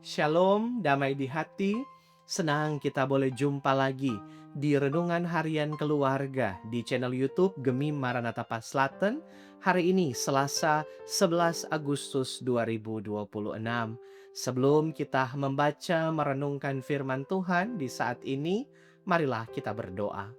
Shalom, damai di hati. Senang kita boleh jumpa lagi di Renungan Harian Keluarga di channel YouTube Gemi Maranatha Paslaten. Hari ini Selasa 11 Agustus 2026. Sebelum kita membaca merenungkan firman Tuhan di saat ini, marilah kita berdoa.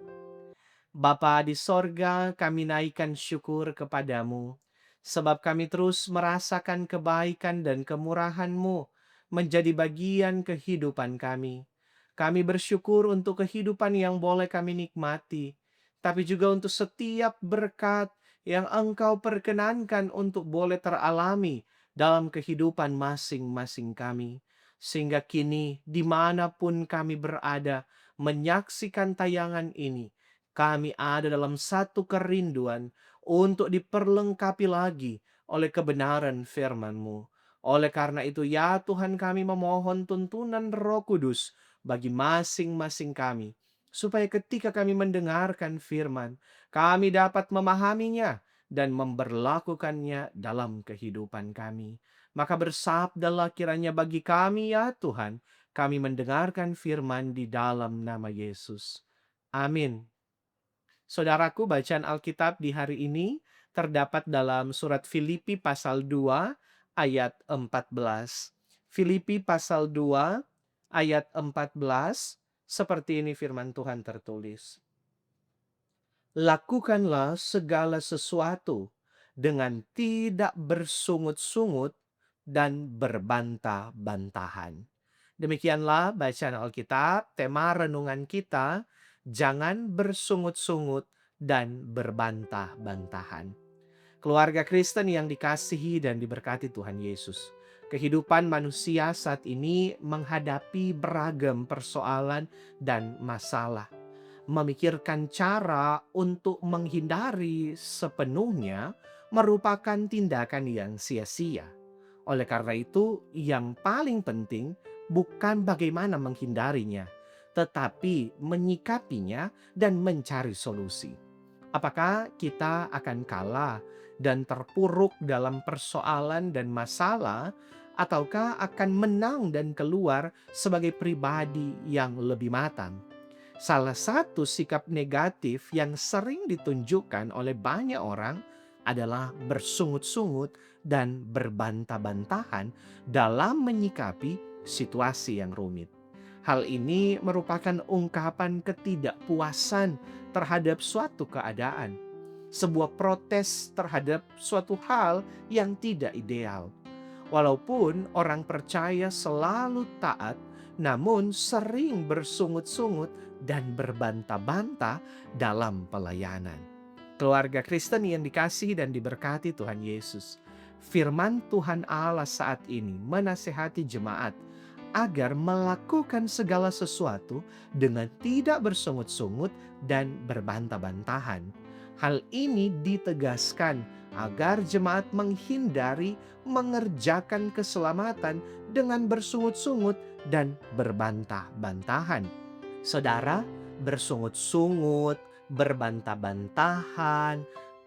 Bapa di sorga, kami naikkan syukur kepadamu, sebab kami terus merasakan kebaikan dan kemurahan-Mu menjadi bagian kehidupan kami. Kami bersyukur untuk kehidupan yang boleh kami nikmati, tapi juga untuk setiap berkat yang Engkau perkenankan untuk boleh teralami dalam kehidupan masing-masing kami. Sehingga kini dimanapun kami berada, menyaksikan tayangan ini, kami ada dalam satu kerinduan untuk diperlengkapi lagi oleh kebenaran firman-Mu. Oleh karena itu, ya Tuhan, kami memohon tuntunan Roh Kudus bagi masing-masing kami, supaya ketika kami mendengarkan firman, kami dapat memahaminya dan memberlakukannya dalam kehidupan kami. Maka bersabdalah kiranya bagi kami, ya Tuhan, kami mendengarkan firman di dalam nama Yesus. Amin. Saudaraku, bacaan Alkitab di hari ini terdapat dalam surat Filipi pasal 2 ayat 14. Filipi pasal 2 ayat 14, seperti ini firman Tuhan tertulis. Lakukanlah segala sesuatu dengan tidak bersungut-sungut dan berbantah-bantahan. Demikianlah bacaan Alkitab, tema renungan kita, jangan bersungut-sungut dan berbantah-bantahan. Keluarga Kristen yang dikasihi dan diberkati Tuhan Yesus. Kehidupan manusia saat ini menghadapi beragam persoalan dan masalah. Memikirkan cara untuk menghindari sepenuhnya merupakan tindakan yang sia-sia. Oleh karena itu, yang paling penting bukan bagaimana menghindarinya, tetapi menyikapinya dan mencari solusi. Apakah kita akan kalah dan terpuruk dalam persoalan dan masalah, ataukah akan menang dan keluar sebagai pribadi yang lebih matang? Salah satu sikap negatif yang sering ditunjukkan oleh banyak orang adalah bersungut-sungut dan berbantah-bantahan dalam menyikapi situasi yang rumit. Hal ini merupakan ungkapan ketidakpuasan terhadap suatu keadaan, sebuah protes terhadap suatu hal yang tidak ideal. Walaupun orang percaya selalu taat, namun sering bersungut-sungut dan berbantah-bantah dalam pelayanan. Keluarga Kristen yang dikasihi dan diberkati Tuhan Yesus, firman Tuhan Allah saat ini menasihati jemaat agar melakukan segala sesuatu dengan tidak bersungut-sungut dan berbantah-bantahan. Hal ini ditegaskan agar jemaat menghindari mengerjakan keselamatan dengan bersungut-sungut dan berbantah-bantahan. Saudara, bersungut-sungut, berbantah-bantahan,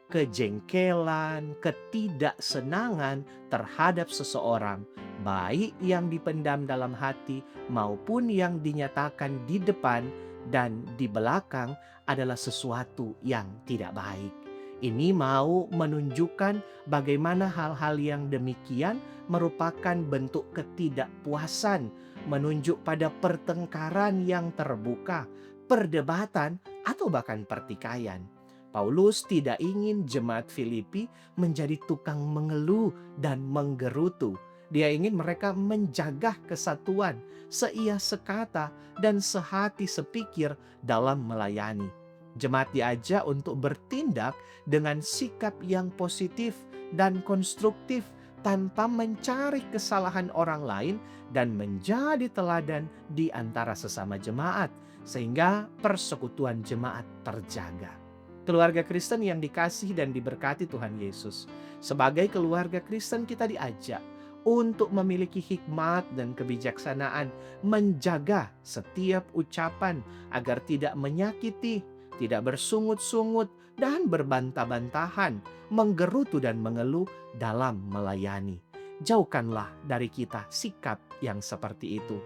kejengkelan, ketidaksenangan terhadap seseorang, baik yang dipendam dalam hati maupun yang dinyatakan di depan dan di belakang, adalah sesuatu yang tidak baik. Ini mau menunjukkan bagaimana hal-hal yang demikian merupakan bentuk ketidakpuasan, menunjuk pada pertengkaran yang terbuka, perdebatan, atau bahkan pertikaian. Paulus tidak ingin jemaat Filipi menjadi tukang mengeluh dan menggerutu. Dia ingin mereka menjaga kesatuan, seia sekata, dan sehati sepikir dalam melayani. Jemaat diajak untuk bertindak dengan sikap yang positif dan konstruktif tanpa mencari kesalahan orang lain dan menjadi teladan di antara sesama jemaat, sehingga persekutuan jemaat terjaga. Keluarga Kristen yang dikasihi dan diberkati Tuhan Yesus, sebagai keluarga Kristen kita diajak untuk memiliki hikmat dan kebijaksanaan, menjaga setiap ucapan agar tidak menyakiti, tidak bersungut-sungut dan berbantah-bantahan, menggerutu dan mengeluh dalam melayani. Jauhkanlah dari kita sikap yang seperti itu.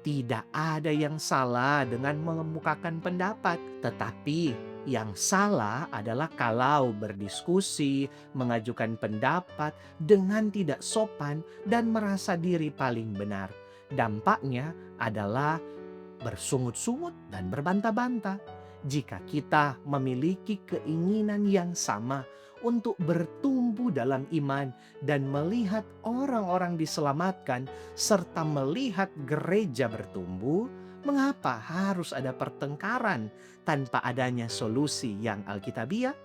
Tidak ada yang salah dengan mengemukakan pendapat, tetapi yang salah adalah kalau berdiskusi, mengajukan pendapat dengan tidak sopan dan merasa diri paling benar. Dampaknya adalah bersungut-sungut dan berbantah-bantah. Jika kita memiliki keinginan yang sama untuk bertumbuh dalam iman dan melihat orang-orang diselamatkan serta melihat gereja bertumbuh, mengapa harus ada pertengkaran tanpa adanya solusi yang alkitabiah?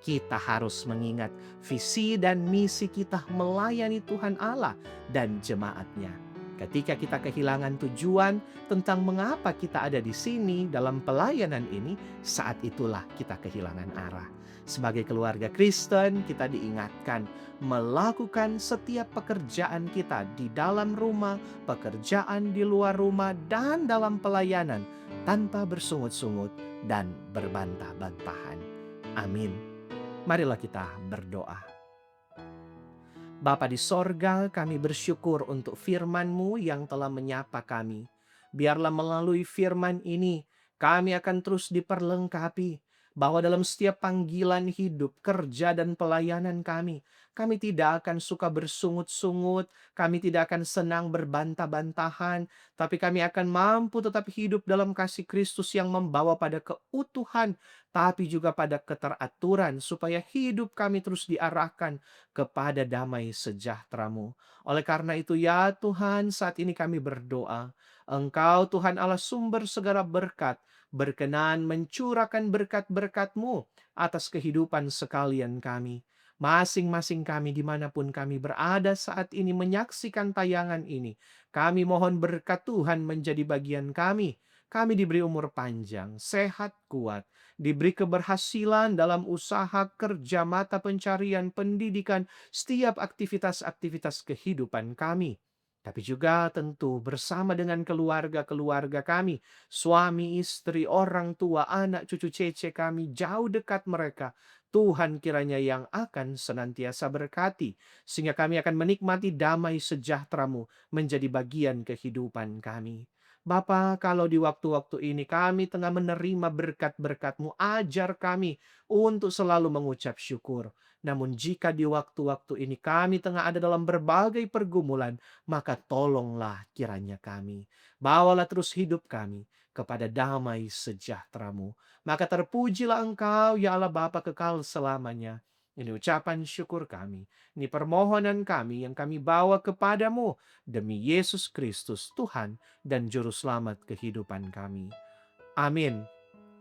Kita harus mengingat visi dan misi kita melayani Tuhan Allah dan jemaatnya. Ketika kita kehilangan tujuan tentang mengapa kita ada di sini dalam pelayanan ini, saat itulah kita kehilangan arah. Sebagai keluarga Kristen, kita diingatkan melakukan setiap pekerjaan kita di dalam rumah, pekerjaan di luar rumah, dan dalam pelayanan tanpa bersungut-sungut dan berbantah-bantahan. Amin. Marilah kita berdoa. Bapa di sorga, kami bersyukur untuk firman-Mu yang telah menyapa kami. Biarlah melalui firman ini, kami akan terus diperlengkapi bahwa dalam setiap panggilan hidup, kerja, dan pelayanan kami tidak akan suka bersungut-sungut, kami tidak akan senang berbantah-bantahan, tapi kami akan mampu tetap hidup dalam kasih Kristus yang membawa pada keutuhan, tapi juga pada keteraturan, supaya hidup kami terus diarahkan kepada damai sejahtera-Mu. Oleh karena itu ya Tuhan, saat ini kami berdoa, Engkau Tuhan Allah sumber segala berkat, berkenan mencurahkan berkat-berkat-Mu atas kehidupan sekalian kami. Masing-masing kami dimanapun kami berada saat ini menyaksikan tayangan ini. Kami mohon berkat Tuhan menjadi bagian kami. Kami diberi umur panjang, sehat, kuat, diberi keberhasilan dalam usaha, kerja, mata pencarian, pendidikan, setiap aktivitas-aktivitas kehidupan kami. Tapi juga tentu bersama dengan keluarga-keluarga kami, suami, istri, orang tua, anak, cucu, cece kami, jauh dekat mereka. Tuhan kiranya yang akan senantiasa berkati, sehingga kami akan menikmati damai sejahtera-Mu menjadi bagian kehidupan kami. Bapa, kalau di waktu-waktu ini kami tengah menerima berkat-berkat-Mu, ajar kami untuk selalu mengucap syukur. Namun jika di waktu-waktu ini kami tengah ada dalam berbagai pergumulan, maka tolonglah kiranya kami. Bawalah terus hidup kami kepada damai sejahtera-Mu. Maka terpujilah Engkau, ya Allah Bapa kekal selamanya. Ini ucapan syukur kami. Ini permohonan kami yang kami bawa kepadamu demi Yesus Kristus, Tuhan dan Juru Selamat kehidupan kami. Amin.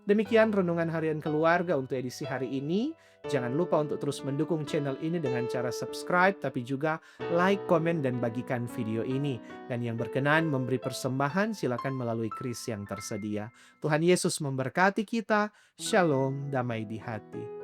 Demikian renungan harian keluarga untuk edisi hari ini. Jangan lupa untuk terus mendukung channel ini dengan cara subscribe, tapi juga like, komen, dan bagikan video ini. Dan yang berkenan memberi persembahan, silakan melalui kris yang tersedia. Tuhan Yesus memberkati kita. Shalom, damai di hati.